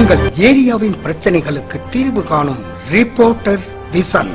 உங்கள் ஏரியாவின் பிரச்சனைகளுக்கு தீர்வு காணும் ரிப்போர்ட்டர் விசன்.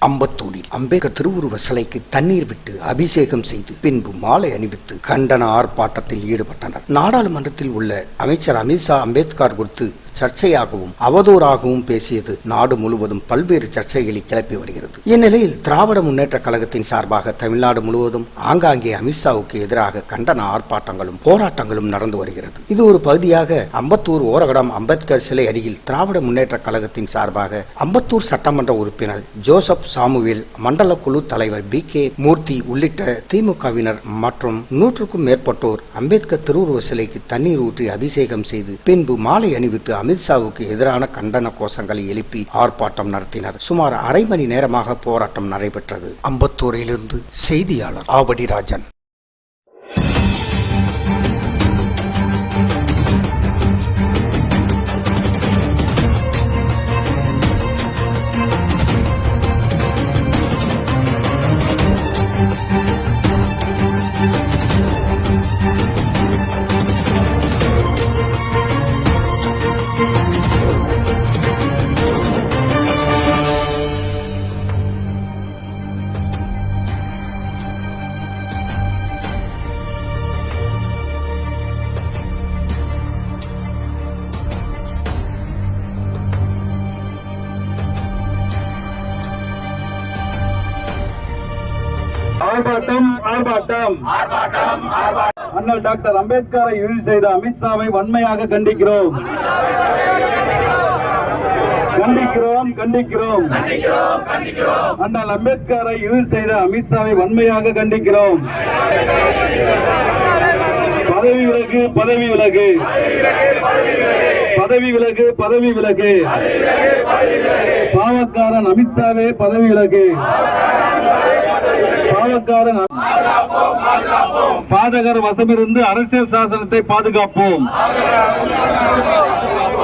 அம்பத்தூரில் அம்பேத்கர் திருவுருவ சிலைக்கு தண்ணீர் விட்டு அபிஷேகம் செய்து பின்பு மாலை அணிவித்து கண்டன ஆர்ப்பாட்டத்தில் ஈடுபட்டனர். நாடாளுமன்றத்தில் உள்ள அமைச்சர் அமித்ஷா அம்பேத்கர் குறித்து சர்ச்சையாகவும் அவதூறாகவும் பேசியது நாடு முழுவதும் பல்வேறு சர்ச்சைகளை கிளப்பி வருகிறது. இந்நிலையில் திராவிட முன்னேற்ற கழகத்தின் சார்பாக தமிழ்நாடு முழுவதும் ஆங்காங்கே அமித்ஷாவுக்கு எதிராக கண்டன ஆர்ப்பாட்டங்களும் போராட்டங்களும் நடந்து வருகிறது. இது ஒரு பகுதியாக அம்பத்தூர் ஓரகடம் அம்பேத்கர் சிலை அருகில் திராவிட முன்னேற்ற கழகத்தின் சார்பாக அம்பத்தூர் சட்டமன்ற உறுப்பினர் ஜோசப் சாமுவேல், மண்டல குழு தலைவர் BK மூர்த்தி உள்ளிட்ட திமுகவினர் மற்றும் 100க்கும் மேற்பட்டோர் அம்பேத்கர் திருவுருவ சிலைக்கு தண்ணீர் ஊற்றி அபிஷேகம் செய்து பின்பு மாலை அணிவித்து அமித்ஷாவுக்கு எதிரான கண்டன கோஷங்களை எழுப்பி ஆர்ப்பாட்டம் நடத்தினர். சுமார் அரை மணி நேரமாக போராட்டம் நடைபெற்றது. அம்பத்தூரிலிருந்து செய்தியாளர் ஆவடிராஜன். அண்ணல் டாக்டர் அம்பேத்கரை இழிவு செய்த அமித்ஷாவை வன்மையாக கண்டிக்கிறோம். அண்ணல் அம்பேத்கரை இழிவு செய்த அமித்ஷாவை வன்மையாக கண்டிக்கிறோம். பதவி விலகு, பதவி விலகு, பதவி விலகு, பதவி விலகு. பாவக்காரன் அமித்ஷாவே பதவி விலகு. பாவக்காரன் பாதகர் வசமிருந்து அரசியல் சாசனத்தை பாதுகாப்போம்,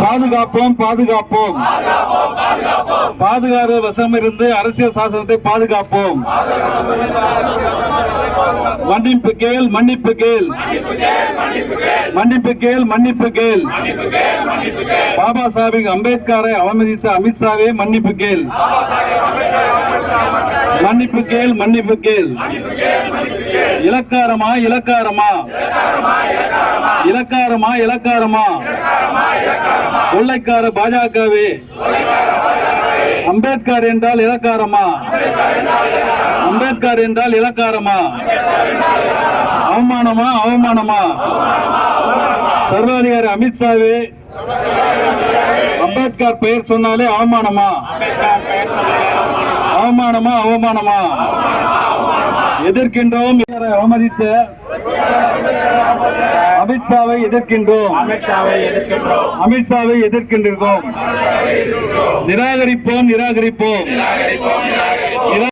பாதுகாப்போம், பாதுகாப்போம். பாதுகாப்பு வசமிருந்து அரசியல் சாசனத்தை பாதுகாப்போம். மன்னிப்பு கேள், மன்னிப்பு கேள், மன்னிப்பு கேள், மன்னிப்பு கேள். பாபா சாஹிப் அம்பேத்கரை அவமதித்த அமித்ஷாவே மன்னிப்பு கேள், மன்னிப்பு கேள், மன்னிப்பு கேள். இலக்காரமா, இலக்காரமா, இலக்காரமா, இலக்காரமா. கொள்ளைக்கார பாஜகவே அம்பேத்கர் என்றால் இலக்காரமா, அம்பேத்கர் என்றால் இலக்காரமா. அவமானமா, அவமானமா. சர்வாதிகாரி அமித்ஷாவே அம்பேத்கர் பெயர் சொன்னாலே அவமானமா, அவமானமா, அவமானமா. எதிர்க்கின்றோம். அவமதித்த அமித்ஷாவை எதிர்க்கின்றோம், அமித்ஷாவை எதிர்க்கின்றோம். நிராகரிப்போம், நிராகரிப்போம்.